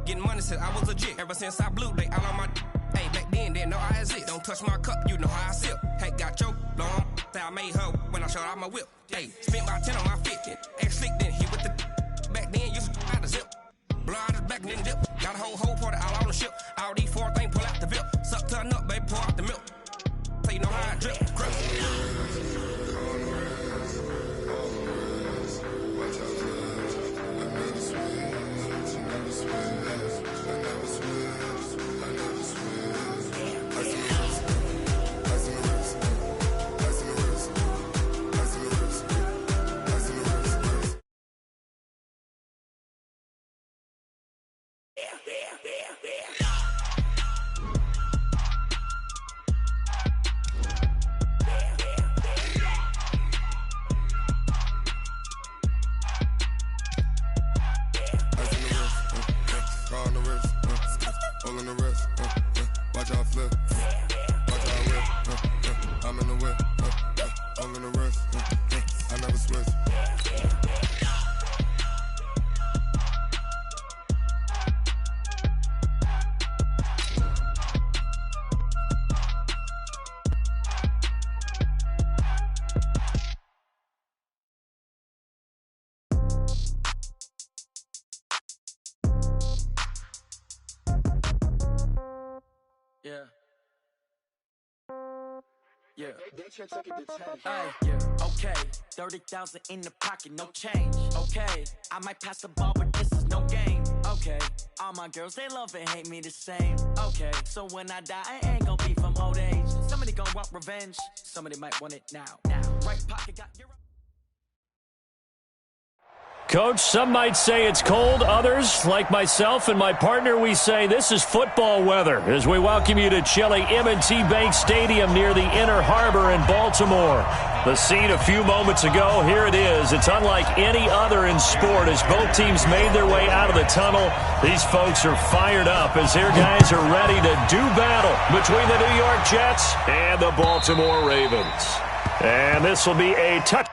Getting money since I was legit. Ever since I blew, they all on my. Hey, back then, didn't know I exist. Don't touch my cup, you know how I sip. Hey, got your long. Say I made her when I showed out my whip. Hey, spent about 10 on my fit. Ex slick, then hit with the. Back then, used to out the zip. Blow out his back, then dip. Got a whole party all on the ship. All these 4 things pull out the VIP. Suck, turn up, baby, pour out the milk. So you know how I drip. Yeah. Yeah. Okay. 30,000 in the pocket, no change. Okay. I might pass the ball, but this is no game. Okay. All my girls, they love and hate me the same. Okay. So when I die, I ain't gonna be from old age. Somebody gonna want revenge. Somebody might want it now. Right pocket got your. Coach, some might say it's cold. Others, like myself and my partner, we say this is football weather as we welcome you to chilly M&T Bank Stadium near the Inner Harbor in Baltimore. The scene a few moments ago, here it is. It's unlike any other in sport as both teams made their way out of the tunnel. These folks are fired up as their guys are ready to do battle between the New York Jets and the Baltimore Ravens. And this will be a touch.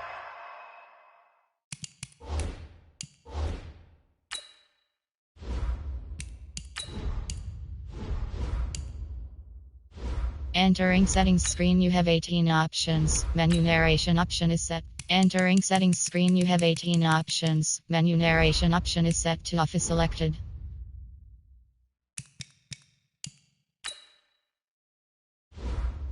Entering settings screen, you have 18 options. Menu narration option is set. Entering settings screen, you have 18 options. Menu narration option is set to off is selected.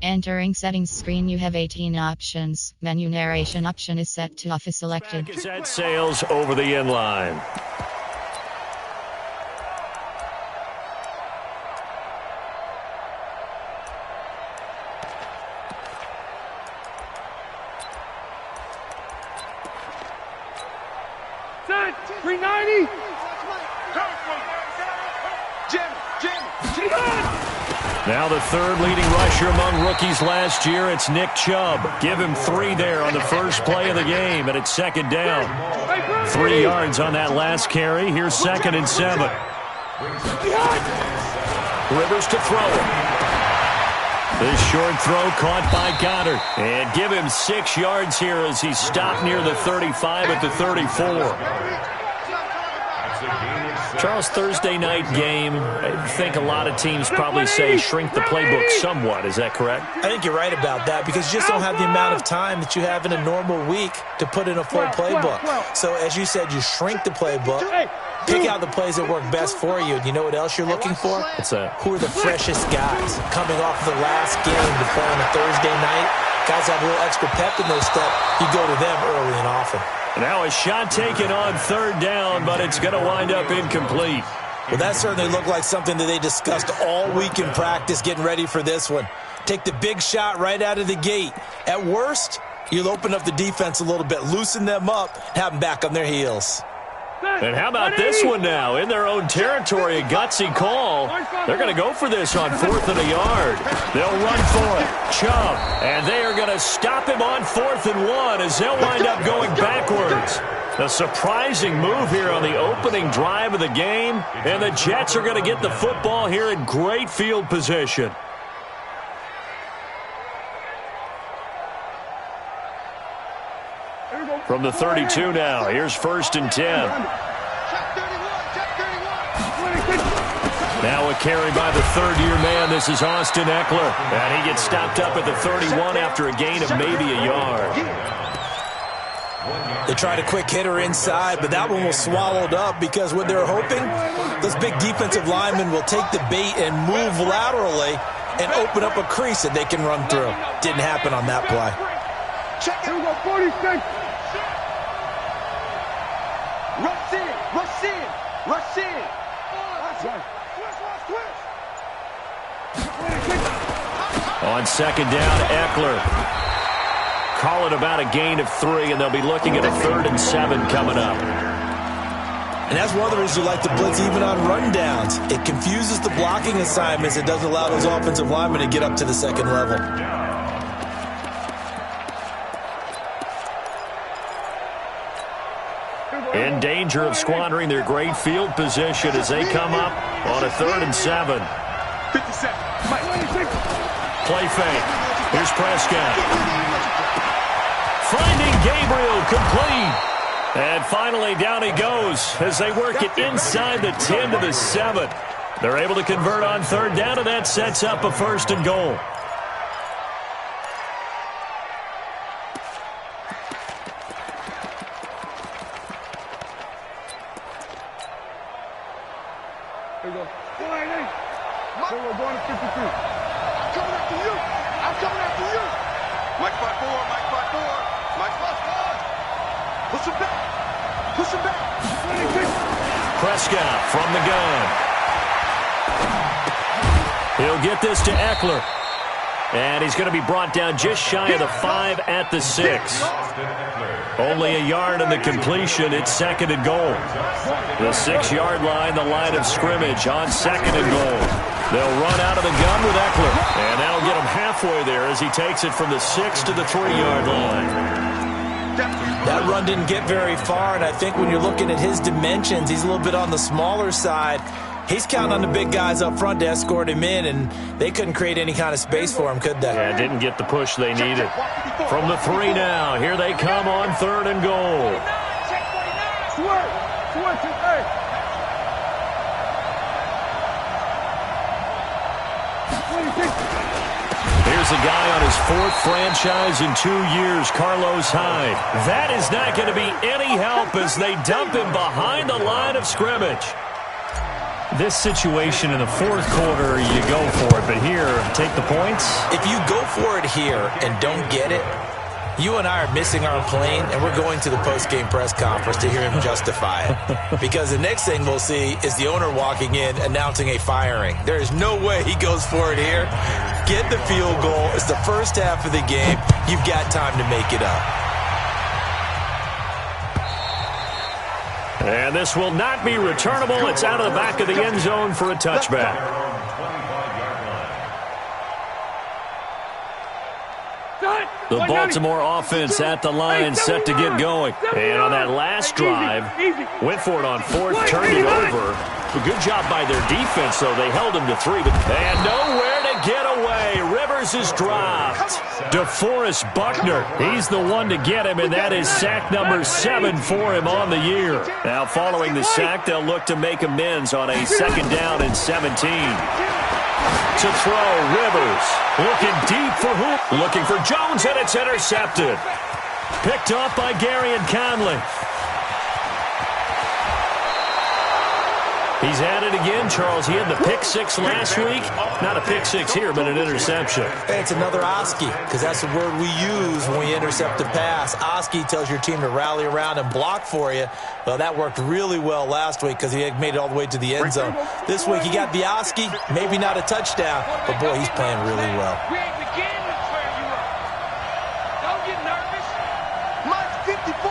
Entering settings screen, you have 18 options. Menu narration option is set to off is selected. Set sails over the inline. Set, 390. Now the third leading rusher among rookies last year, it's Nick Chubb. Give him 3 there on the first play of the game, and it's second down. 3 yards on that last carry. Here's 2nd and 7. Rivers to throw it. This short throw caught by Goddard. And give him 6 yards here as he stopped near the 35 at the 34. Charles, Thursday night game, I think a lot of teams probably say shrink the playbook somewhat. Is that correct? I think you're right about that because you just don't have the amount of time that you have in a normal week to put in a full playbook. So as you said, you shrink the playbook, pick out the plays that work best for you. And you know what else you're looking for? What's that? Who are the freshest guys coming off the last game to play on a Thursday night? Guys have a little extra pep in their step. You go to them early and often. Now a shot taken on 3rd down, but it's going to wind up incomplete. Well, that certainly looked like something that they discussed all week in practice getting ready for this one. Take the big shot right out of the gate. At worst, you'll open up the defense a little bit, loosen them up, have them back on their heels. And how about this one now? In their own territory, a gutsy call. They're going to go for this on 4th and a yard. They'll run for it. Chubb. And they are going to stop him on 4th and 1 as they'll wind up going backwards. A surprising move here on the opening drive of the game. And the Jets are going to get the football here in great field position. From the 32 now, here's 1st and 10. Now a carry by the third-year man. This is Austin Eckler. And he gets stopped up at the 31 after a gain of maybe a yard. They tried a quick hitter inside, but that one was swallowed up because what they're hoping, those big defensive linemen will take the bait and move laterally and open up a crease that they can run through. Didn't happen on that play. Here we go, 46. Rush in, rush in, rush in. On second down, Eckler. Call it about a gain of 3, and they'll be looking at a 3rd and 7 coming up. And that's one of the reasons you like to blitz even on rundowns. It confuses the blocking assignments. It doesn't allow those offensive linemen to get up to the second level. In danger of squandering their great field position as they come up on a 3rd and 7. 57. Play fake. Here's Prescott. Finding Gabriel, complete. And finally down he goes as they work it inside the 10 to the 7. They're able to convert on 3rd down, and that sets up a 1st and goal. Here we go. 488. So we're going to 52. I'm coming after you. I'm coming after you. Mike 5-4, Mike 5-4, Mike 5-4. Push him back. Push him back. Prescott from the gun. He'll get this to Eckler. And he's going to be brought down just shy of the 5 at the 6. Only a yard in the completion. It's 2nd and goal. The 6-yard line, the line of scrimmage on 2nd and goal. They'll run out of the gun with Eckler. And that'll get him halfway there as he takes it from the 6 to the 3-yard line. That run didn't get very far, and I think when you're looking at his dimensions, he's a little bit on the smaller side. He's counting on the big guys up front to escort him in, and they couldn't create any kind of space for him, could they? Yeah, didn't get the push they needed. From the 3 now, here they come on 3rd and goal. Here's a guy on his 4th franchise in 2 years, Carlos Hyde. That is not going to be any help as they dump him behind the line of scrimmage. This situation in the 4th quarter, you go for it, but here, take the points. If you go for it here and don't get it, you and I are missing our plane, and we're going to the post-game press conference to hear him justify it. Because the next thing we'll see is the owner walking in announcing a firing. There is no way he goes for it here. Get the field goal. It's the first half of the game. You've got time to make it up. And this will not be returnable. It's out of the back of the end zone for a touchback. The Baltimore offense at the line, set to get going. And on that last drive, went for it on 4th, turned it over. A good job by their defense, though. They held him to 3, and nowhere to get away. Rivers is dropped. DeForest Buckner, he's the one to get him, and that is sack number 7 for him on the year. Now, following the sack, they'll look to make amends on a 2nd down and 17. To throw, Rivers, looking deep for who? Looking for Jones, and it's intercepted. Picked off by Gary and Conley. He's at it again, Charles. He had the pick 6 last week. Not a pick 6 here, but an interception. Hey, it's another Oski, because that's the word we use when we intercept a pass. Oski tells your team to rally around and block for you. Well, that worked really well last week because he had made it all the way to the end zone. This week, he got the Oski, maybe not a touchdown, but, boy, he's playing really well. We ain't beginning to swear you up. Don't get nervous. Mike 54,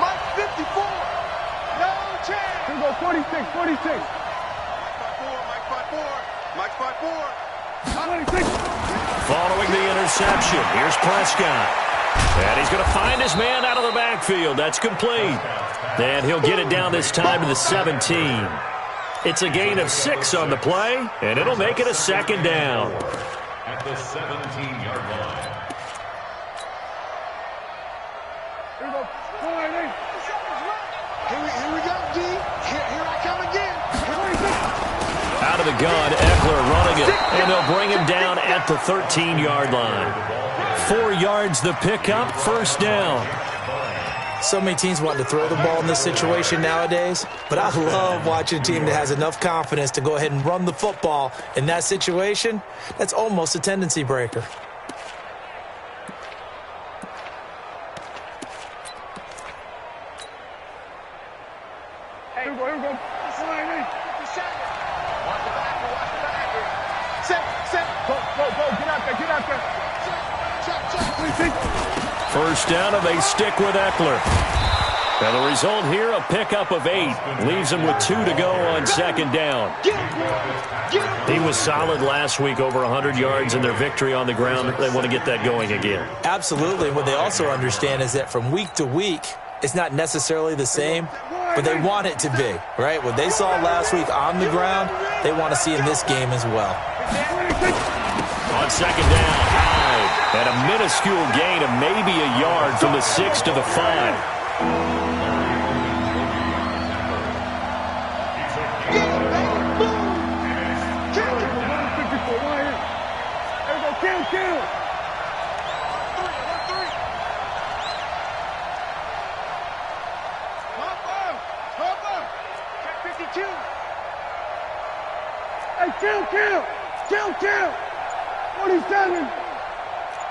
Mike 54. No chance. Here we go, 46, 46. Mike 5-4, Mike 5-4. 26. Following the interception, here's Prescott. And he's going to find his man out of the backfield. That's complete. And he'll get it down this time to the 17. It's a gain of 6 on the play, and it'll make it a 2nd down. At the 17-yard line. Here we go, 488. Here we go, D. Here I come again. Out of the gun. Eckler running it, and they'll bring him down at the 13-yard line. 4 yards the pickup, first down. So many teams want to throw the ball in this situation nowadays, but I love watching a team that has enough confidence to go ahead and run the football. In that situation, that's almost a tendency breaker. Here we go. Slide in. Watch the back here. Set. Go. Get out there. Check. First down, and they stick with Eckler. And the result here, a pickup of 8. Leaves them with 2 to go on second down. He was solid last week, over 100 yards in their victory on the ground. They want to get that going again. Absolutely. What they also understand is that from week to week, it's not necessarily the same, but they want it to be, right? What they saw last week on the ground, they want to see in this game as well. On second down, Hyde had a minuscule gain of maybe a yard from the 6 to the 5. Kill. Hey, kill. 47.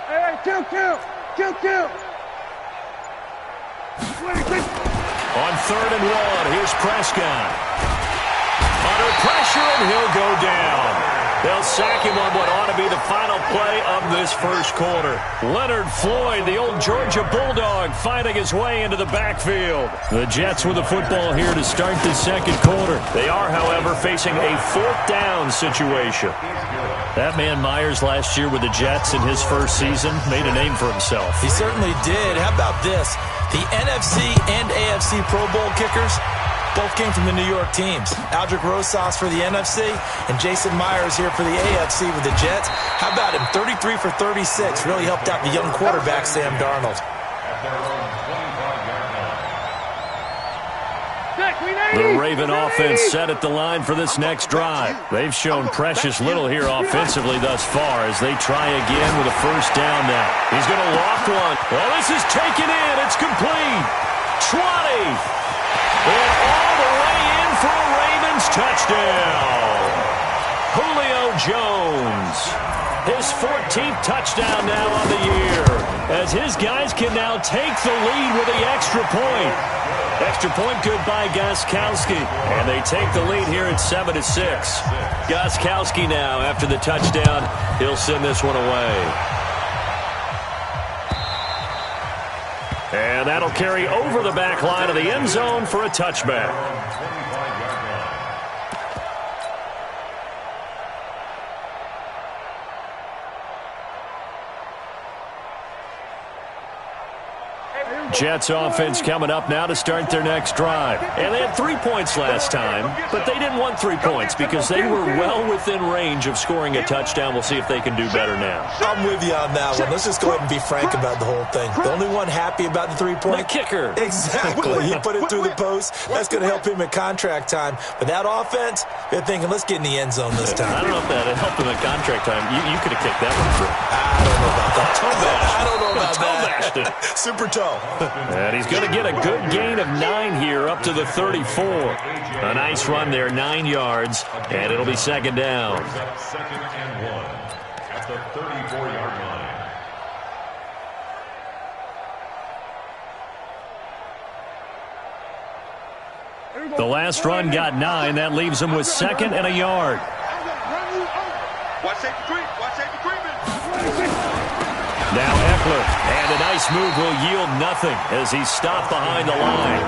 Hey, kill. 26. On 3rd and 1, here's Prescott. Under pressure, and he'll go down. They'll sack him on what ought to be the final play of this first quarter. Leonard Floyd, the old Georgia Bulldog, fighting his way into the backfield. The Jets with the football here to start the second quarter. They are, however, facing a 4th down situation. That man Myers last year with the Jets in his first season made a name for himself. He certainly did. How about this? The NFC and AFC Pro Bowl kickers both came from the New York teams. Aldrick Rosas for the NFC and Jason Myers here for the AFC with the Jets. How about him? 33 for 36. Really helped out the young quarterback, Sam Darnold. The Raven offense set at the line for this next drive. They've shown precious little here offensively thus far as they try again with a first down now. He's going to loft one. Well, this is taken in. It's complete. 20. And all the way in for a Ravens touchdown. Julio Jones. His 14th touchdown now on the year, as his guys can now take the lead with the extra point. Extra point good by Gostkowski, and they take the lead here at 7-6. Gostkowski now, after the touchdown, he'll send this one away. And that'll carry over the back line of the end zone for a touchback. Jets offense coming up now to start their next drive. And they had 3 points last time, but they didn't want 3 points because they were well within range of scoring a touchdown. We'll see if they can do better now. I'm with you on that one. Let's just go ahead and be frank about the whole thing. The only one happy about the 3-point? The kicker. Exactly. He put it through the post. That's going to help him at contract time. But that offense, they're thinking, let's get in the end zone this time. I don't know if that helped him at contract time. You could have kicked that one through. I don't know about that. I don't know about that. Super toe. And he's going to get a good gain of 9 here up to the 34. A nice run there, 9 yards, and it'll be second down. Second and 1 at the 34-yard line. The last run got 9. That leaves him with 2nd and a yard. Watch safety creep. Now Eckler, and a nice move will yield nothing as he's stopped behind the line.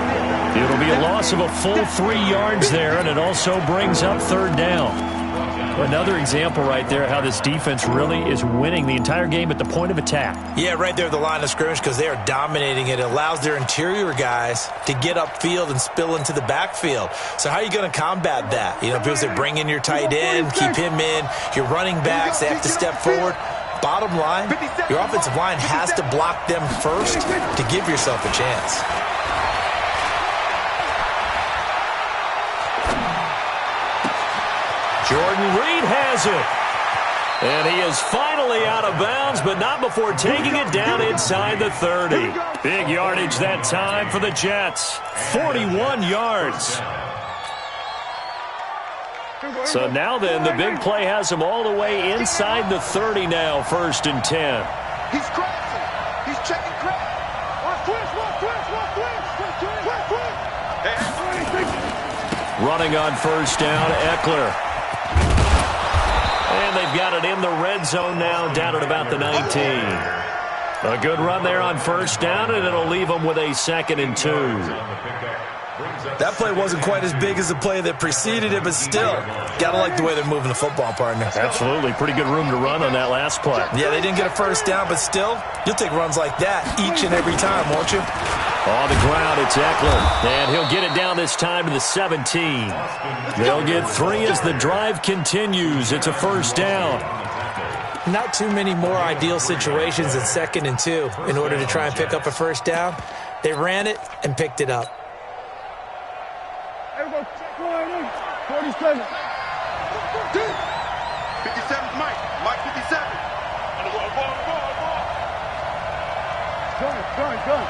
It'll be a loss of a full 3 yards there, and it also brings up 3rd down. Another example right there how this defense really is winning the entire game at the point of attack. Yeah, right there at the line of scrimmage because they are dominating it. It allows their interior guys to get upfield and spill into the backfield. So how are you going to combat that? You know, people say bring in your tight end, keep him in. Your running backs, they have to step forward. Bottom line, your offensive line has to block them first to give yourself a chance. Jordan Reed has it. And he is finally out of bounds, but not before taking it down inside the 30. Big yardage that time for the Jets. 41 yards. So now then, the big play has him all the way inside the 30 now, 1st and 10. He's crossing. He's checking crack. Running on 1st down, Eckler. And they've got it in the red zone now, down at about the 19. A good run there on 1st down, and it'll leave them with a 2nd and 2. That play wasn't quite as big as the play that preceded it, but still, gotta like the way they're moving the football, partner. Absolutely. Pretty good room to run on that last play. Yeah, they didn't get a 1st down, but still, you'll take runs like that each and every time, won't you? On the ground, it's Eckler, and he'll get it down this time to the 17. They'll get 3 as the drive continues. It's a 1st down. Not too many more ideal situations at 2nd and 2 in order to try and pick up a 1st down. They ran it and picked it up. 47. 57's Mike. Mike 57. Gun.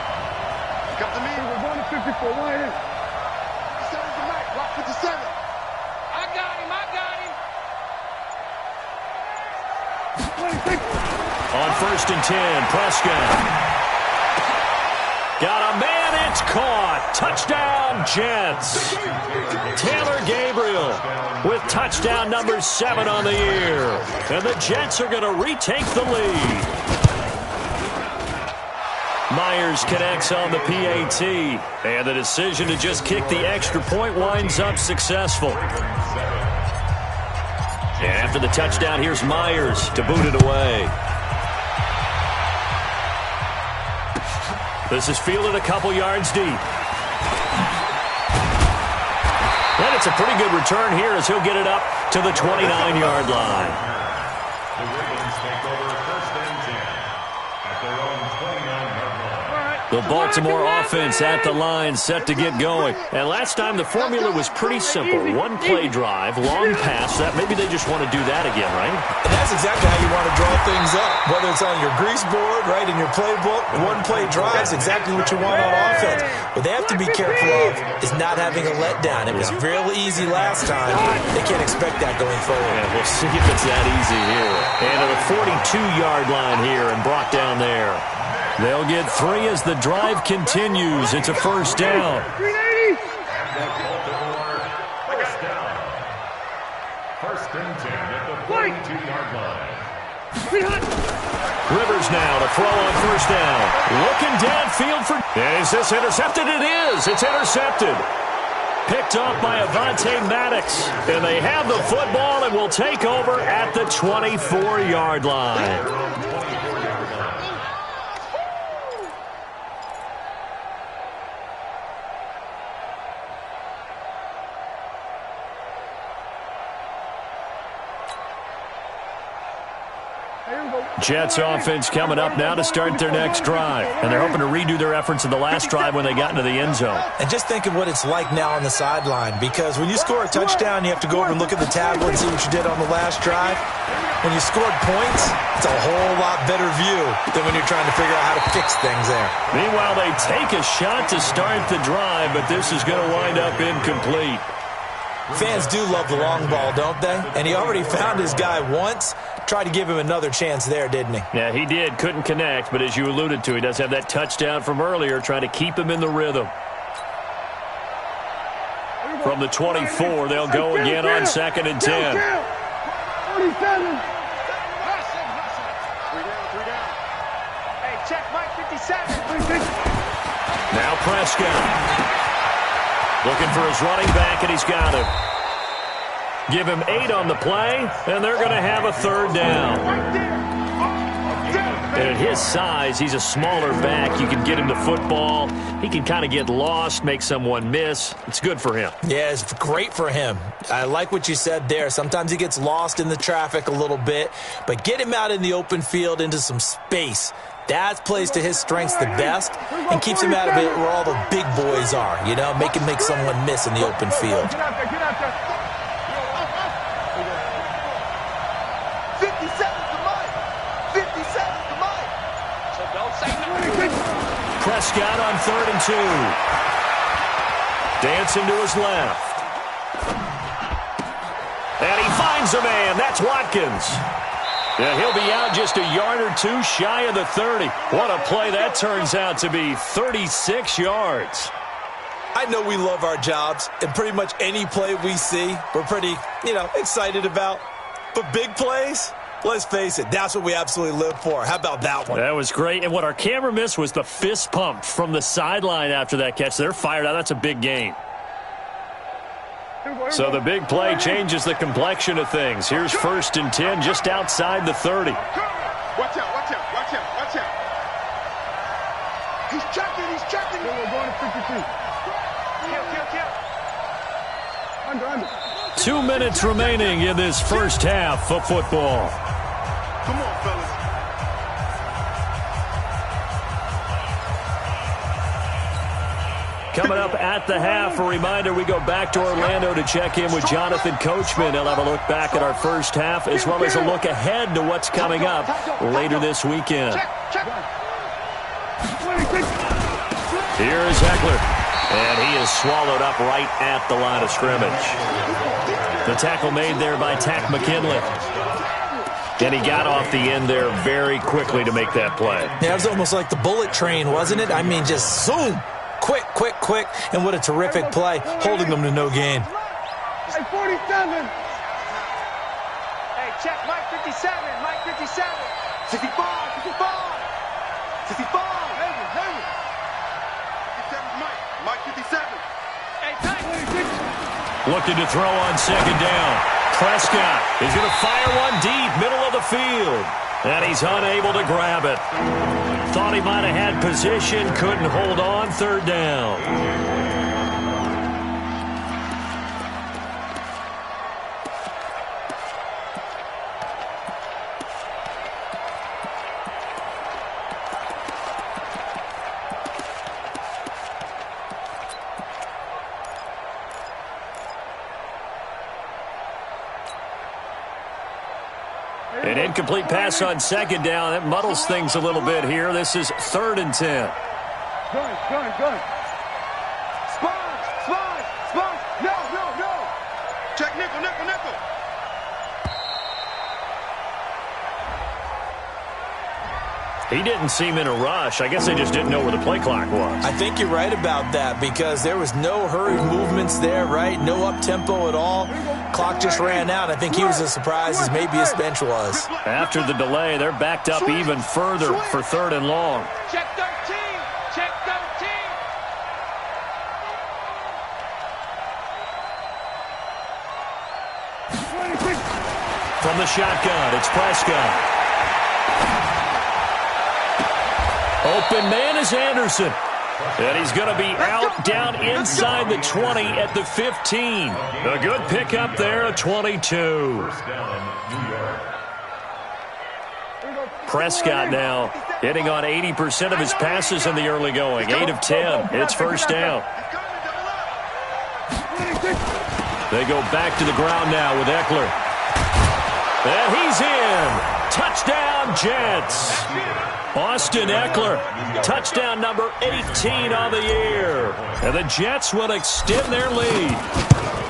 Come to me. We're going to 54. Why is 57's the Mike. Rock 57. I got him. On 1st and 10, Prescott. Got a man, it's caught. Touchdown, Jets. Taylor Gabriel with touchdown number 7 on the year. And the Jets are going to retake the lead. Myers connects on the PAT. And the decision to just kick the extra point winds up successful. And after the touchdown, here's Myers to boot it away. This is fielded a couple yards deep. And it's a pretty good return here as he'll get it up to the 29-yard line. The Ravens take over 1st and 10 at their own 29-yard line. The Baltimore offense at the line, set to get going. And last time the formula was pretty simple. One play drive, long pass. That maybe they just want to do that again, right? And that's exactly how you want to draw things up. Whether it's on your grease board, right, in your playbook, one play drive is exactly what you want on offense. What they have to be careful of is not having a letdown. It was real easy last time. They can't expect that going forward. Yeah, we'll see if it's that easy here. And at a 42-yard line here and brought down there. They'll get 3 as the drive continues. It's a 1st down. Baltimore, 1st down. 1st and 10 at the 42-yard line. Rivers now to throw on 1st down. Looking downfield for... Is this intercepted? It is. It's intercepted. Picked off by Avonte Maddox. And they have the football and will take over at the 24-yard line. Jets offense coming up now to start their next drive. And they're hoping to redo their efforts in the last drive when they got into the end zone. And just think of what it's like now on the sideline, because when you score a touchdown, you have to go over and look at the tablet and see what you did on the last drive. When you scored points, it's a whole lot better view than when you're trying to figure out how to fix things there. Meanwhile, they take a shot to start the drive, but this is going to wind up incomplete. Fans do love the long ball, don't they? And he already found his guy once. Tried to give him another chance there, didn't he? Yeah, he did. Couldn't connect, but as you alluded to, he does have that touchdown from earlier, trying to keep him in the rhythm. From the 24, they'll go again on 2nd and 10. 47. 3 down. Hey, check Mike 57. Now Prescott. Looking for his running back, and he's got him. Give him 8 on the play, and they're going to have a 3rd down. And at his size, he's a smaller back. You can get him the football. He can kind of get lost, make someone miss. It's good for him. Yeah, it's great for him. I like what you said there. Sometimes he gets lost in the traffic a little bit, but get him out in the open field into some space. That plays to his strengths the best and keeps him out of it where all the big boys are, you know, make someone miss in the open field. Get out there. Prescott on 3rd and 2. Dancing to his left. And he finds a man. That's Watkins. Yeah, he'll be out just a yard or two shy of the 30. What a play that turns out to be, 36 yards. I know we love our jobs, and pretty much any play we see, we're pretty, excited about. But big plays, let's face it, that's what we absolutely live for. How about that one? That was great. And what our camera missed was the fist pump from the sideline after that catch. They're fired out. That's a big gain. So the big play changes the complexion of things. Here's 1st and 10 just outside the 30. Watch out, watch out, watch out, watch out. He's checking, he's checking. We're going to 52. Under. 2 minutes remaining in this first half of football. Come on, fellas. Coming up at the half, a reminder, we go back to Orlando to check in with Jonathan Coachman. He'll have a look back at our first half as well as a look ahead to what's coming up later this weekend. Here is Eckler, and he is swallowed up right at the line of scrimmage. The tackle made there by Tack McKinley. And he got off the end there very quickly to make that play. Yeah, it was almost like the bullet train, wasn't it? I mean, just zoom. Quick, quick, quick. And what a terrific play, holding them to no gain. Hey, 47. Hey, check Mike 57, Mike 57. 65, 65. 65. Heavy. 57 Mike 57. Hey, tight. Looking to throw on 2nd down. Prescott is going to fire one deep, middle of the field. And he's unable to grab it. Thought he might have had position, couldn't hold on, 3rd down. An incomplete pass on 2nd down. That muddles things a little bit here. This is 3rd and 10. Gun. Spot. No. Check nickel. He didn't seem in a rush. I guess they just didn't know where the play clock was. I think you're right about that because there was no hurried movements there, right? No up-tempo at all. Clock just ran out. I think he was as surprised as maybe his bench was. After the delay, they're backed up even further for 3rd and long. Check 13. Check 13. From the shotgun, it's Prescott. Open man is Anderson. And he's going to be out down inside the 20 at the 15. A good pickup there, a 22. Prescott now hitting on 80% of his passes in the early going. 8 of 10. It's 1st down. They go back to the ground now with Eckler. And he's in. Touchdown, Jets. Austin Eckler, touchdown number 18 on the year. And the Jets will extend their lead.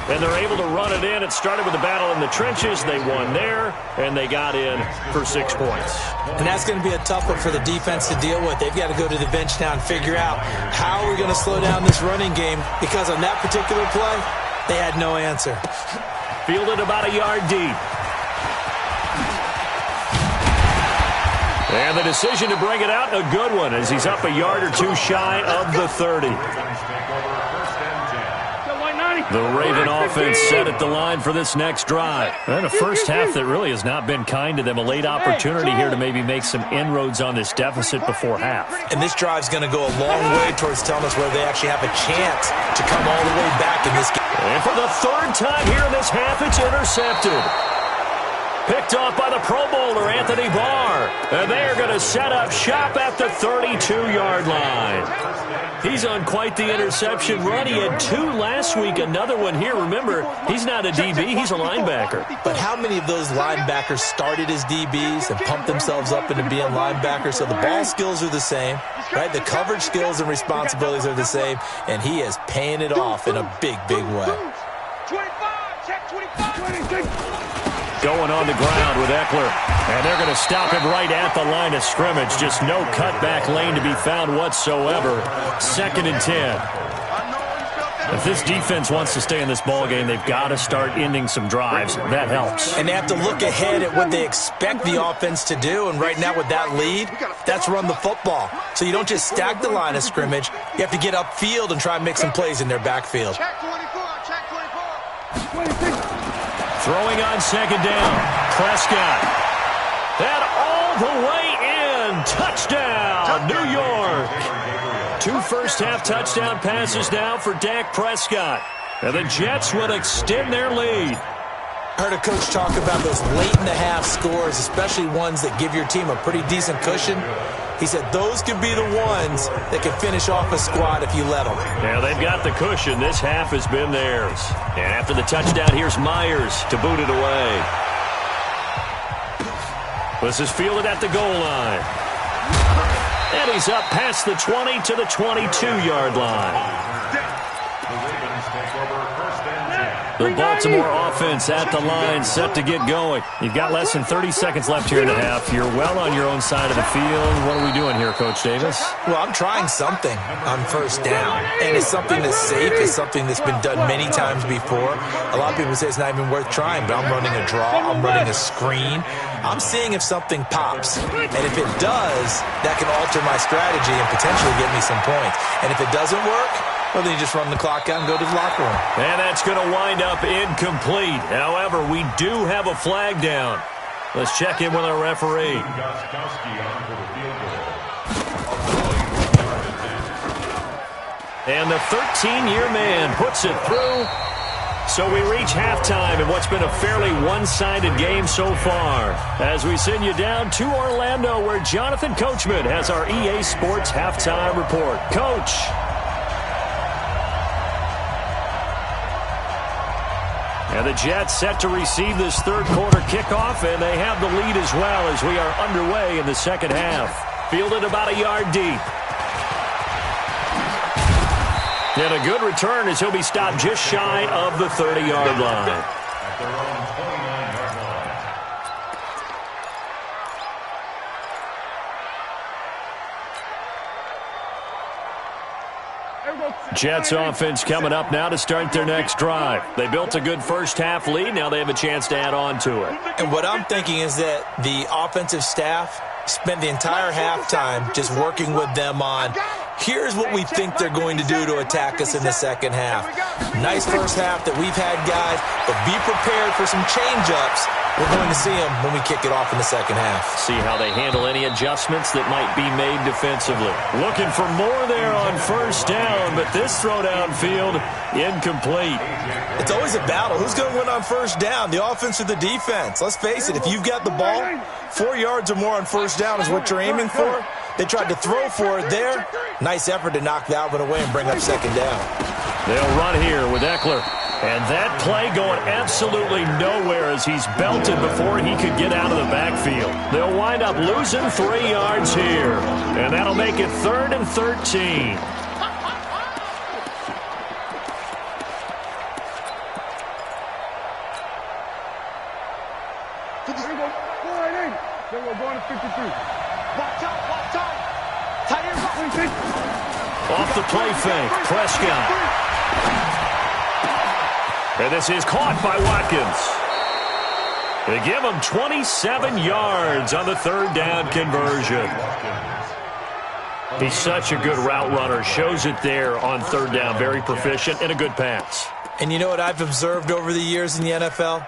And they're able to run it in. It started with a battle in the trenches. They won there, and they got in for 6 points. And that's going to be a tough one for the defense to deal with. They've got to go to the bench now and figure out how we're going to slow down this running game because on that particular play, they had no answer. Fielded about a yard deep. And the decision to bring it out, a good one, as he's up a yard or two shy of the 30. The Raven offense set at the line for this next drive. And a first half that really has not been kind to them. A late opportunity here to maybe make some inroads on this deficit before half. And this drive's going to go a long way towards telling us whether they actually have a chance to come all the way back in this game. And for the 3rd time here in this half, it's intercepted. Picked off by the Pro Bowler, Anthony Barr. And they are going to set up shop at the 32-yard line. He's on quite the interception run. He had 2 last week, another one here. Remember, he's not a DB, he's a linebacker. But how many of those linebackers started as DBs and pumped themselves up into being linebackers? So the ball skills are the same, right? The coverage skills and responsibilities are the same, and he is paying it off in a big, big way. 25, check 25. Going on the ground with Eckler. And they're going to stop him right at the line of scrimmage. Just no cutback lane to be found whatsoever. 2nd and 10. If this defense wants to stay in this ballgame, they've got to start ending some drives. That helps. And they have to look ahead at what they expect the offense to do. And right now with that lead, that's run the football. So you don't just stack the line of scrimmage. You have to get upfield and try and make some plays in their backfield. Check 24, check 24. Throwing on 2nd down. Prescott. That all the way in. Touchdown, New York. 2 first-half touchdown passes now for Dak Prescott. And the Jets will extend their lead. I heard a coach talk about those late-in-the-half scores, especially ones that give your team a pretty decent cushion. He said those could be the ones that can finish off a squad if you let them. Yeah, they've got the cushion. This half has been theirs. And after the touchdown, here's Myers to boot it away. This is fielded at the goal line. And he's up past the 20 to the 22-yard line. The Ravens take over 1st and 10. The Baltimore offense at the line, set to get going. You've got less than 30 seconds left here in the half. You're well on your own side of the field. What are we doing here, Coach Davis? Well, I'm trying something on 1st down. And it's something that's safe. It's something that's been done many times before. A lot of people say it's not even worth trying, but I'm running a draw. I'm running a screen. I'm seeing if something pops. And if it does, that can alter my strategy and potentially get me some points. And if it doesn't work, well, then you just run the clock out and go to the locker room. And that's going to wind up incomplete. However, we do have a flag down. Let's check in with our referee. And the 13-year man puts it through. So we reach halftime in what's been a fairly one-sided game so far. As we send you down to Orlando, where Jonathan Coachman has our EA Sports halftime report. Coach. And the Jets set to receive this 3rd quarter kickoff, and they have the lead as well as we are underway in the 2nd half. Fielded about a yard deep. And a good return as he'll be stopped just shy of the 30-yard line. At their own 29-yard line. Jets offense coming up now to start their next drive. They built a good first-half lead. Now they have a chance to add on to it. And what I'm thinking is that the offensive staff spent the entire halftime just working with them on, here's what we think they're going to do to attack us in the 2nd half. Nice first half that we've had, guys, but be prepared for some change-ups. We're going to see them when we kick it off in the 2nd half. See how they handle any adjustments that might be made defensively. Looking for more there on 1st down, but this throw downfield, incomplete. It's always a battle. Who's going to win on 1st down, the offense or the defense? Let's face it, if you've got the ball, 4 yards or more on 1st down is what you're aiming for. They tried to throw for it there. Nice effort to knock that one away and bring up 2nd down. They'll run here with Eckler. And that play going absolutely nowhere as he's belted before he could get out of the backfield. They'll wind up losing 3 yards here. And that'll make it 3rd and 13. Then we're going to 53. Watch out. Tight end. Off the play fake, Prescott. And this is caught by Watkins. They give him 27 yards on the 3rd down conversion. He's such a good route runner. Shows it there on 3rd down. Very proficient and a good pass. And you know what I've observed over the years in the NFL?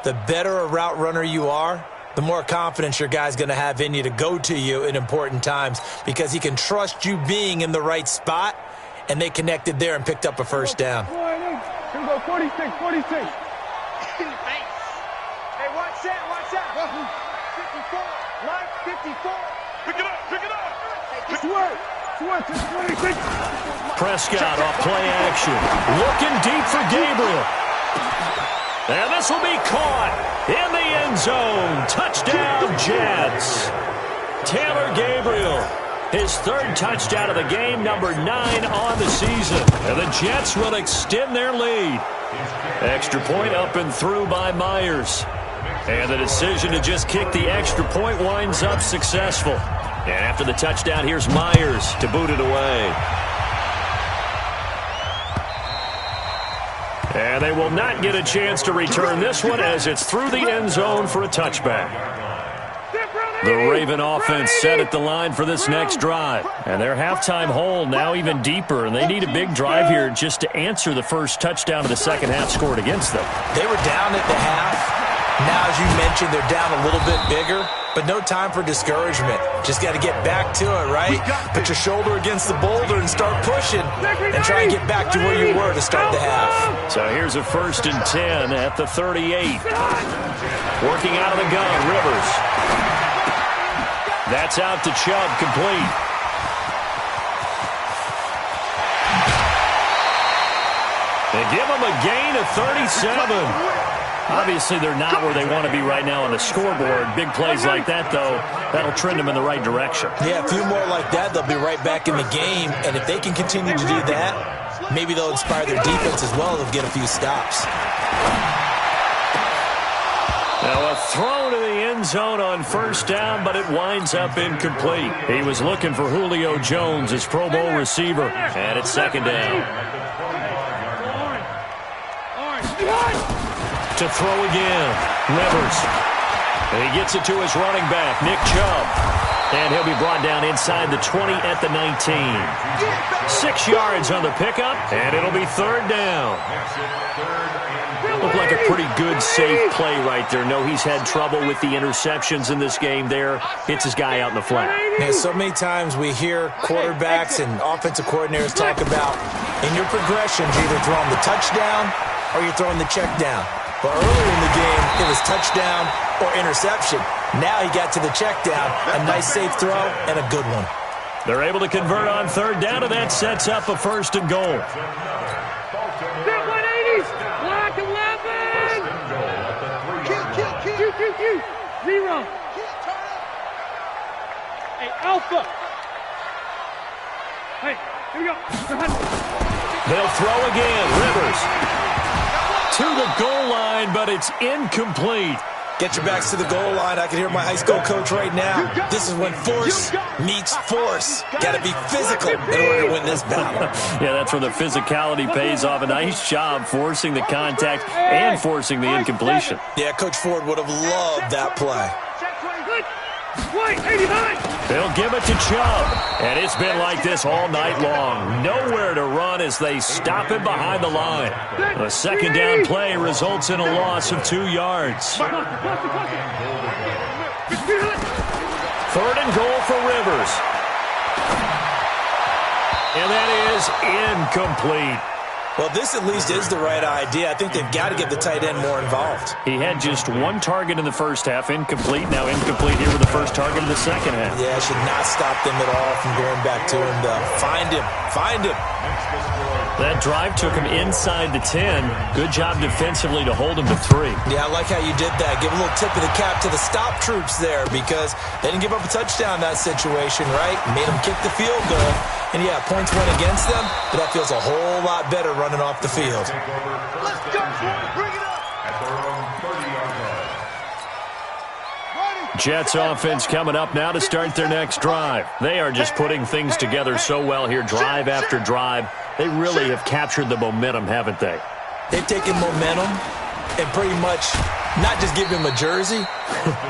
The better a route runner you are, the more confidence your guy's going to have in you to go to you in important times because he can trust you being in the right spot, and they connected there and picked up a 1st down. Here we go, 46. In the face. Hey, watch Watch out. 54. Mike, 54. Pick it up. Prescott off play action. Looking deep for Gabriel. And this will be caught in the end zone. Touchdown, Jets. Taylor Gabriel, his third touchdown of the game, number 9 on the season. And the Jets will extend their lead. Extra point up and through by Myers. And the decision to just kick the extra point winds up successful. And after the touchdown, here's Myers to boot it away. And they will not get a chance to return this one as it's through the end zone for a touchback. The Raven offense set at the line for this next drive. And their halftime hole now even deeper. And they need a big drive here just to answer the first touchdown of the second half scored against them. They were down at the half. Now, as you mentioned, they're down a little bit bigger, but no time for discouragement. Just got to get back to it, right? Put your shoulder against the boulder and start pushing and try and get back to where you were to start the half. So here's a 1st and 10 at the 38. Working out of the gun, Rivers. That's out to Chubb, complete. They give him a gain of 37. Obviously, they're not where they want to be right now on the scoreboard. Big plays like that, though, that'll trend them in the right direction. Yeah, a few more like that, they'll be right back in the game. And if they can continue to do that, maybe they'll inspire their defense as well. They'll get a few stops. Now a throw to the end zone on 1st down, but it winds up incomplete. He was looking for Julio Jones, his Pro Bowl receiver. And it's 2nd down. To throw again, Rivers. And he gets it to his running back, Nick Chubb. And he'll be brought down inside the 20 at the 19. 6 yards on the pickup, and it'll be 3rd down. Looked like a pretty good, safe play right there. No, he's had trouble with the interceptions in this game there. Hits his guy out in the flat. Man, so many times we hear quarterbacks and offensive coordinators talk about, in your progressions, you're either throwing the touchdown or you're throwing the check down. But earlier in the game, it was touchdown or interception. Now he got to the check down, a nice safe throw, and a good one. They're able to convert on 3rd down, and that sets up a 1st and goal. Block 11! Kill. 0. Hey, Alpha! Hey, here we go. They'll throw again, Rivers. To the goal line, but it's incomplete. Get your backs to the goal line. I can hear my high school coach right now. This is when force meets force. Got to be physical in order to win this battle. Yeah, that's where the physicality pays off. A nice job forcing the contact and forcing the incompletion. Yeah, Coach Ford would have loved that play. They'll give it to Chubb. And it's been like this all night long. Nowhere to run as they stop him behind the line. A 2nd down play results in a loss of 2 yards. 3rd and goal for Rivers. And that is incomplete. Well, this at least is the right idea. I think they've got to get the tight end more involved. He had just 1 target in the first half, incomplete. Now incomplete here with the first target in the second half. Yeah, should not stop them at all from going back to him, though. Find him. That drive took him inside the 10. Good job defensively to hold him to 3. Yeah, I like how you did that. Give a little tip of the cap to the stop troops there because they didn't give up a touchdown in that situation, right? Made them kick the field goal. And, yeah, points went against them, but that feels a whole lot better running off the field. Let's go, bring it up. At their own 30-yard line. Jets offense coming up now to start their next drive. They are just putting things together so well here, drive after drive. They really have captured the momentum, haven't they? They've taken momentum and pretty much not just give him a jersey,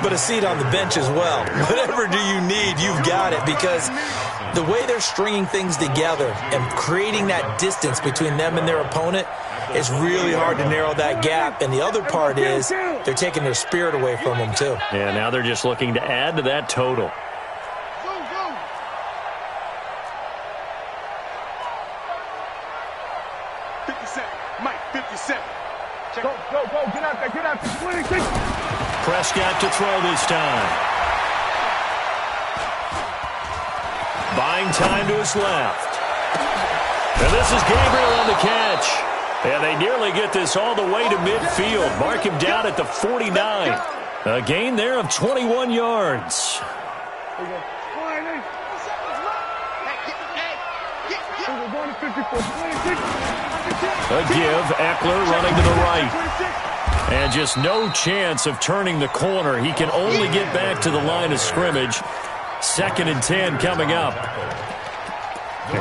but a seat on the bench as well. Whatever do you need, you've got it, because the way they're stringing things together and creating that distance between them and their opponent, it's really hard to narrow that gap. And the other part is they're taking their spirit away from them, too. Yeah, now they're just looking to add to that total. Go, get out there, 26. Prescott to throw this time. Buying time to his left. And this is Gabriel on the catch. And they nearly get this all the way to midfield. Mark him down at the 49. A gain there of 21 yards. A give, Eckler running to the right. And just no chance of turning the corner. He can only get back to the line of scrimmage. 2nd and 10 coming up.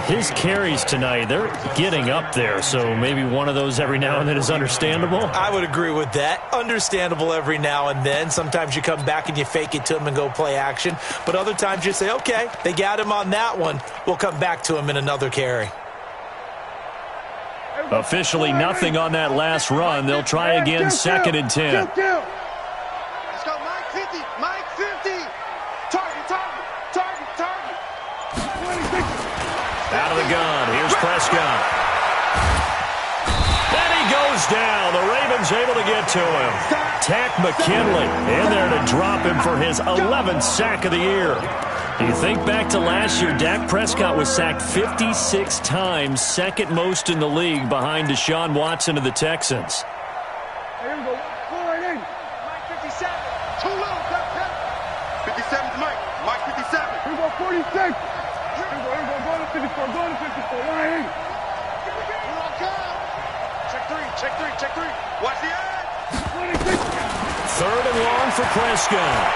His carries tonight, they're getting up there, so maybe one of those every now and then is understandable. I would agree with that. Understandable every now and then. Sometimes you come back and you fake it to him and go play action. But other times you say, okay, they got him on that one. We'll come back to him in another carry. Officially nothing on that last run. They'll try again, 2nd and 10. Let's go, Mike 50, Mike 50. Target. Out of the gun, here's Prescott. Then he goes down. The Ravens able to get to him. Tack McKinley in there to drop him for his 11th sack of the year. You think back to last year, Dak Prescott was sacked 56 times, 2nd most in the league behind Deshaun Watson of the Texans. Here we go. Mike 57. Too low. 57's Mike. Mike 57. Here we go, 46. Here we go. Go to 54. Go to 54. Line 8. Check three. Watch the edge. 26. 3rd and long for Prescott.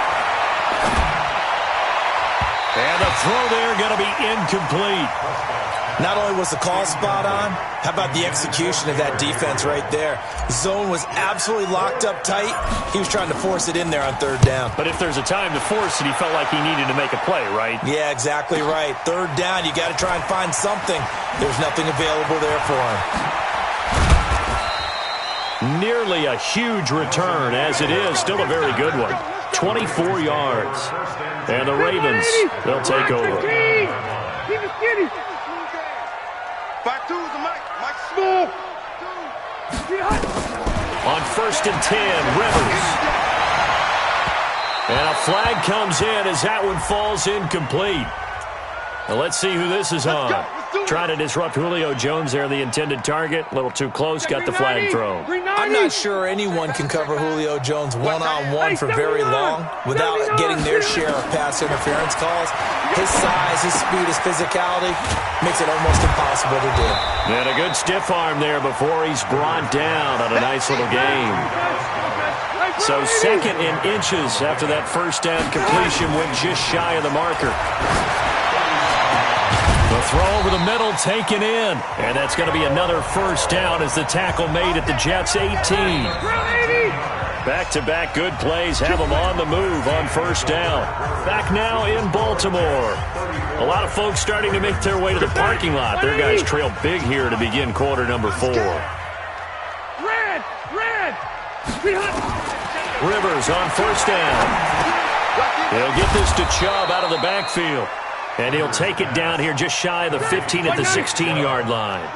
And the throw there going to be incomplete. Not only was the call spot on, how about the execution of that defense right there? Zone was absolutely locked up tight. He was trying to force it in there on 3rd down. But if there's a time to force it, he felt like he needed to make a play, right? Yeah, exactly right. 3rd down, you got to try and find something. There's nothing available there for him. Nearly a huge return, as it is. Still a very good one. 24 yards. And the Ravens, they'll take over. Keep it skinny. 5-2 is Mike. Mike small. On 1st and 10, Rivers. And a flag comes in as that one falls incomplete. Now let's see who this is on. Trying to disrupt Julio Jones there, the intended target. A little too close, got the flag thrown. I'm not sure anyone can cover Julio Jones one-on-one for very long without getting their share of pass interference calls. His size, his speed, his physicality makes it almost impossible to do. And a good stiff arm there before he's brought down on a nice little game. So 2nd in inches after that 1st down completion went just shy of the marker. The throw over the middle taken in. And that's going to be another 1st down as the tackle made at the Jets' 18. Back-to-back good plays have them on the move on 1st down. Back now in Baltimore. A lot of folks starting to make their way to the parking lot. Their guys trail big here to begin quarter number 4. Red. Rivers on 1st down. He'll get this to Chubb out of the backfield. And he'll take it down here just shy of the 15 at the 16-yard line.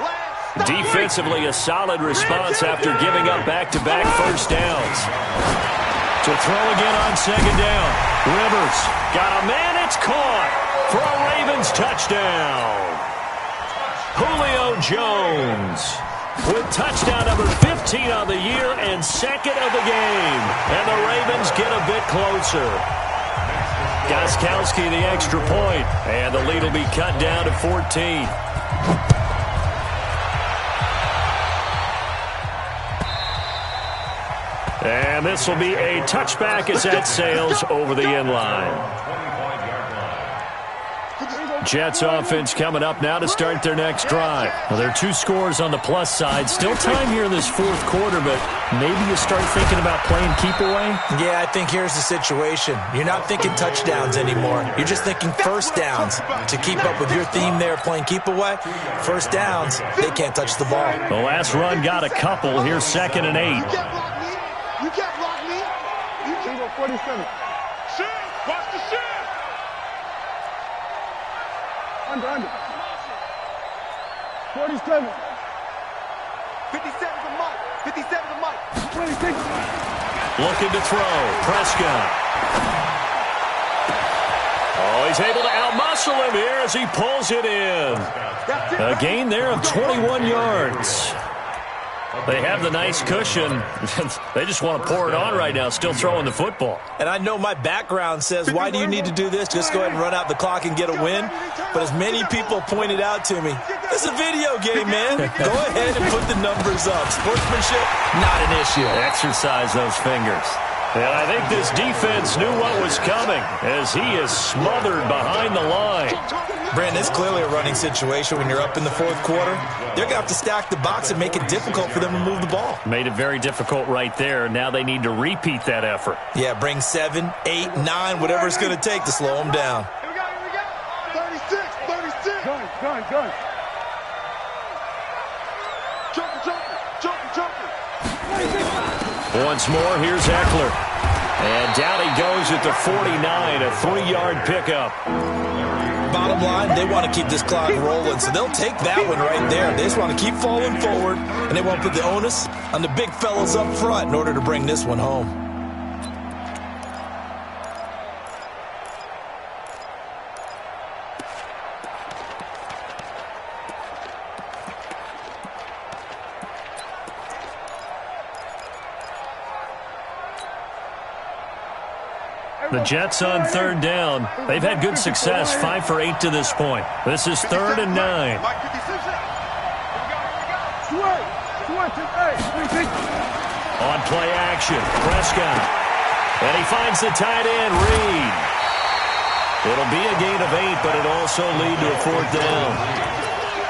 Defensively, a solid response after giving up back-to-back 1st downs. To throw again on 2nd down. Rivers got a man, it's caught for a Ravens touchdown. Julio Jones with touchdown number 15 on the year and 2nd of the game. And the Ravens get a bit closer. Gostkowski the extra point, and the lead will be cut down to 14. And this will be a touchback as that sails over the end line. Jets offense coming up now to start their next drive. Well, there are 2 scores on the plus side. Still time here in this 4th quarter, but maybe you start thinking about playing keep away? Yeah, I think here's the situation. You're not thinking touchdowns anymore. You're just thinking 1st downs. To keep up with your theme there, playing keep away, 1st downs, they can't touch the ball. The last run got a couple. Here's 2nd and 8. You can't block me. You can't go 47. Shift. Watch the shift. Under. 47. 57's a Mike. 27's a Mike. 26. Looking to throw. Prescott. Oh, he's able to outmuscle him here as he pulls it in. A gain there of 21 yards. They have the nice cushion. They just want to pour it on right now, still throwing the football. And I know my background says, why do you need to do this? Just go ahead and run out the clock and get a win. But as many people pointed out to me, it's a video game, man. Go ahead and put the numbers up. Sportsmanship, not an issue. Exercise those fingers. And I think this defense knew what was coming as he is smothered behind the line. Brandon, it's clearly a running situation when you're up in the fourth quarter. They're going to have to stack the box and make it difficult for them to move the ball. Made it very difficult right there. Now they need to repeat that effort. Yeah, bring 7, 8, 9, whatever it's going to take to slow them down. Here we go. 36. Gun. Jumping. Once more, here's Eckler. And down he goes at the 49, a 3-yard pickup. Bottom line, they want to keep this clock rolling, so they'll take that one right there. They just want to keep falling forward, and they want to put the onus on the big fellas up front in order to bring this one home. The Jets on third down. They've had good success, 5 for 8 to this point. This is 3rd and 9. On play action, Prescott. And he finds the tight end, Reed. It'll be a gain of 8, but it'll also lead to a 4th down.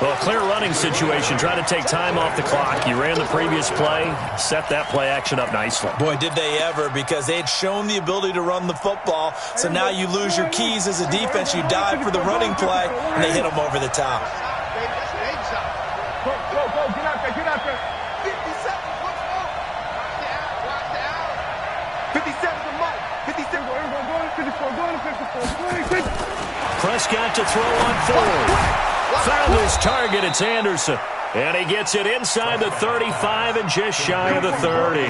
Well, a clear running situation. Try to take time off the clock. You ran the previous play, set that play action up nicely. Boy, did they ever, because they had shown the ability to run the football. So now you lose your keys as a defense. You dive for the running play, and they hit them over the top. Go. Get out there. 57. Watch out. 57 to Mike. 57. Go to 54. Prescott to throw on 4. Found his target, it's Anderson. And he gets it inside the 35 and just shy of the 30.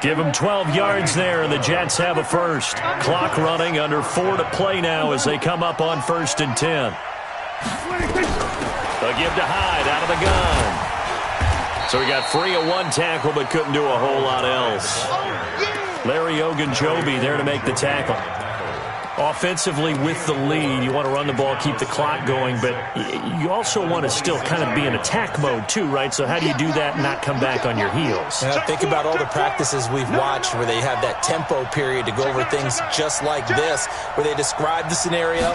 Give him 12 yards there, and the Jets have a first. Clock running, under 4 to play now as they come up on 1st and 10. They'll give to Hyde out of the gun. So he got free of one tackle but couldn't do a whole lot else. Larry Ogunjobi there to make the tackle. Offensively with the lead, you want to run the ball, keep the clock going, but you also want to still kind of be in attack mode too, right? So how do you do that and not come back on your heels? Think about all the practices we've watched where they have that tempo period to go over things just like this, where they describe the scenario,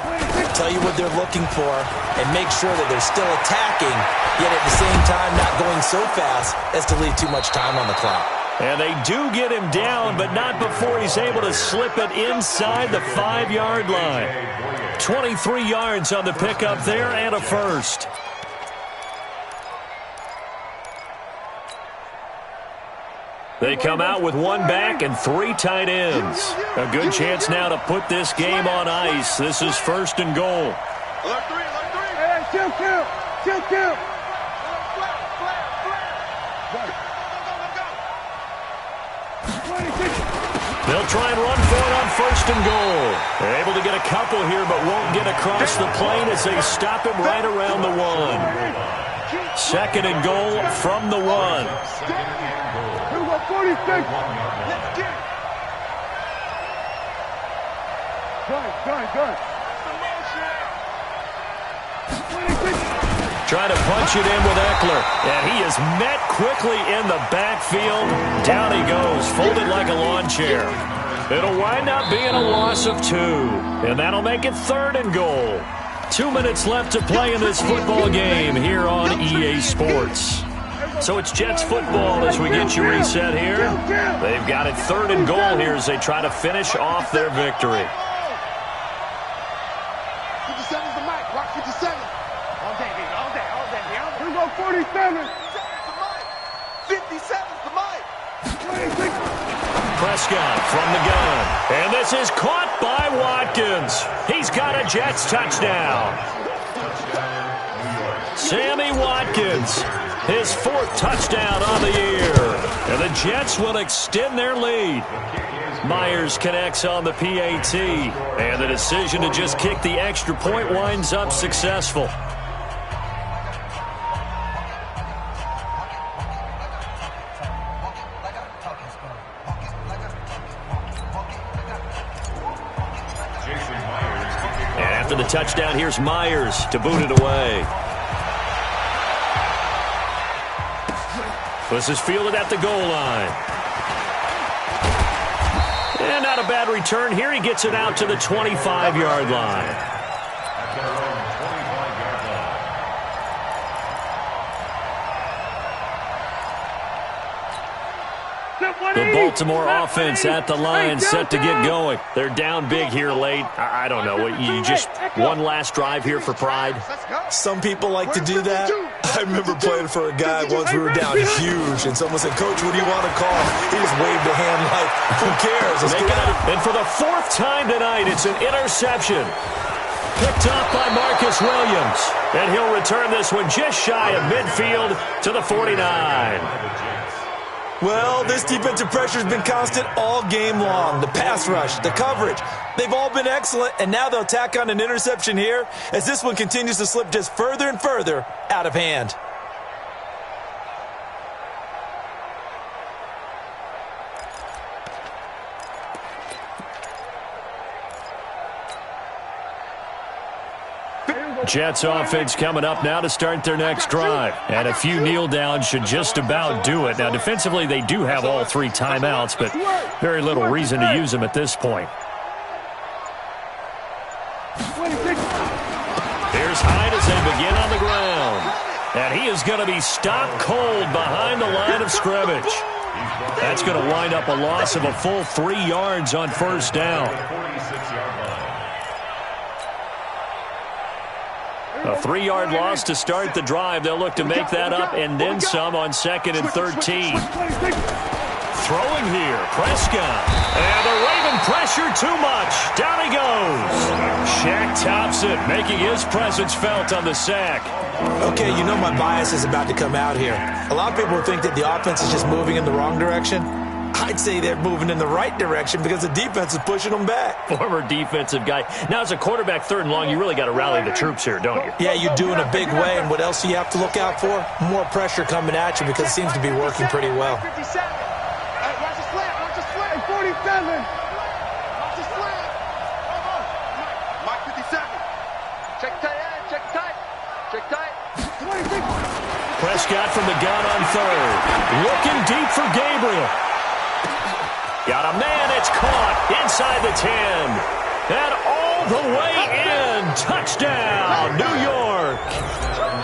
tell you what they're looking for, and make sure that they're still attacking, yet at the same time not going so fast as to leave too much time on the clock. And they do get him down, but not before he's able to slip it inside the 5-yard line. 23 yards on the pickup there and a first. They come out with one back and 3 tight ends. A good chance now to put this game on ice. This is 1st and goal. Alert 3. Hey, chill. They'll try and run for it on 1st and goal. They're able to get a couple here, but won't get across the plane as they stop him right around the 1. 2nd and goal from the 1. Here we go, 46. Let's get it. Gun. Trying to punch it in with Eckler. And he is met quickly in the backfield. Down he goes, folded like a lawn chair. It'll wind up being a loss of 2. And that'll make it 3rd and goal. 2 minutes left to play in this football game here on EA Sports. So it's Jets football as we get you reset here. They've got it 3rd and goal here as they try to finish off their victory. 57's the mic. Rock 57. All day. Here we go, 47. 57's the mic. Prescott from the gun. And this is caught by Watkins. He's got a Jets touchdown. Sammy Watkins His 4th touchdown on the year. And the Jets will extend their lead. Myers connects on the PAT. And the decision to just kick the extra point winds up successful. And after the touchdown, here's Myers to boot it away. This is fielded at the goal line. And not a bad return here. He gets it out to the 25-yard line. The Baltimore offense at the line, set to get going. They're down big here late. I don't know. You just one last drive here for pride? Some people like to do that. I remember playing for a guy once. We were down huge, and someone said, "Coach, what do you want to call?" He just waved a hand like, who cares? Let's get it. And for the 4th time tonight, it's an interception. Picked up by Marcus Williams. And he'll return this one just shy of midfield to the 49. Well, this defensive pressure has been constant all game long. The pass rush, the coverage, they've all been excellent, and now they'll tack on an interception here as this one continues to slip just further and further out of hand. Jets offense coming up now to start their next drive. And a few kneel downs should just about do it. Now, defensively, they do have all 3 timeouts, but very little reason to use them at this point. Here's Hyde as they begin on the ground. And he is going to be stopped cold behind the line of scrimmage. That's going to wind up a loss of a full 3 yards on first down. A 3-yard loss to start the drive. They'll look to make that up and then some on 2nd and 13. Throwing here, Prescott. And the Raven pressure too much. Down he goes. Shaq tops it, making his presence felt on the sack. Okay, you know my bias is about to come out here. A lot of people think that the offense is just moving in the wrong direction. I'd say they're moving in the right direction because the defense is pushing them back. Former defensive guy. Now, as a quarterback, 3rd and long, you really got to rally the troops here, don't you? Yeah, you do in a big way. And what else do you have to look out for? More pressure coming at you because it seems to be working pretty well. Watch the slant. Watch the slant. 47. Watch the slant. Mike 57. Check tight. Check tight. Check tight. 26. Prescott from the gun on 3rd. Looking deep for Gabriel. Got a man, it's caught inside the 10. And all the way in. Touchdown, New York.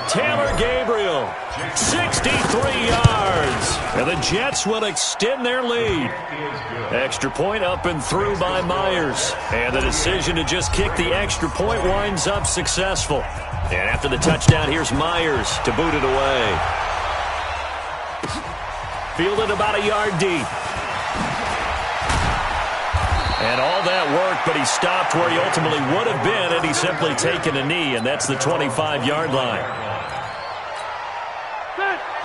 Taylor Gabriel, 63 yards. And the Jets will extend their lead. Extra point up and through by Myers. And the decision to just kick the extra point winds up successful. And after the touchdown, here's Myers to boot it away. Fielded about a yard deep. And all that work, but he stopped where he ultimately would have been had he simply taken a knee, and that's the 25-yard line.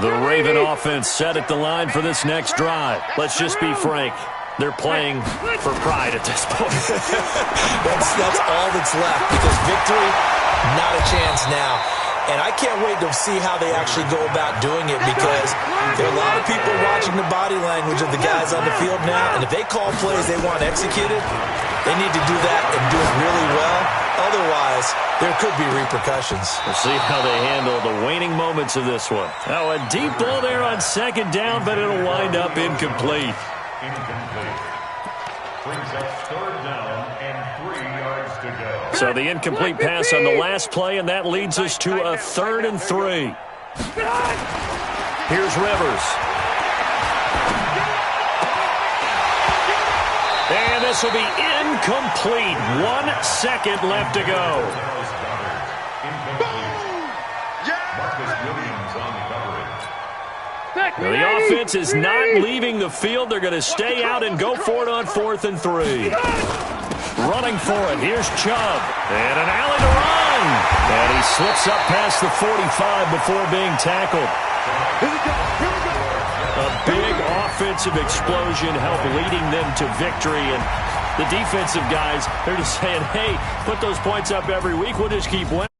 The Raven offense set at the line for this next drive. Let's just be frank. They're playing for pride at this point. that's all that's left because victory, not a chance now. And I can't wait to see how they actually go about doing it because there are a lot of people watching the body language of the guys on the field now. And if they call plays they want executed, they need to do that and do it really well. Otherwise, there could be repercussions. We'll see how they handle the waning moments of this one. Now, a deep ball there on 2nd down, but it'll wind up incomplete. Incomplete. Brings up 3rd down and 3 yards to go. So the incomplete pass on the last play, and that leads us to a 3rd and 3. Here's Rivers. And this will be incomplete. 1 second left to go. Now, the offense is not leaving the field. They're going to stay out and go for it on 4th and 3. Running for it. Here's Chubb. And an alley to run. And he slips up past the 45 before being tackled. A big offensive explosion helped leading them to victory. And the defensive guys, they're just saying, hey, put those points up every week. We'll just keep winning.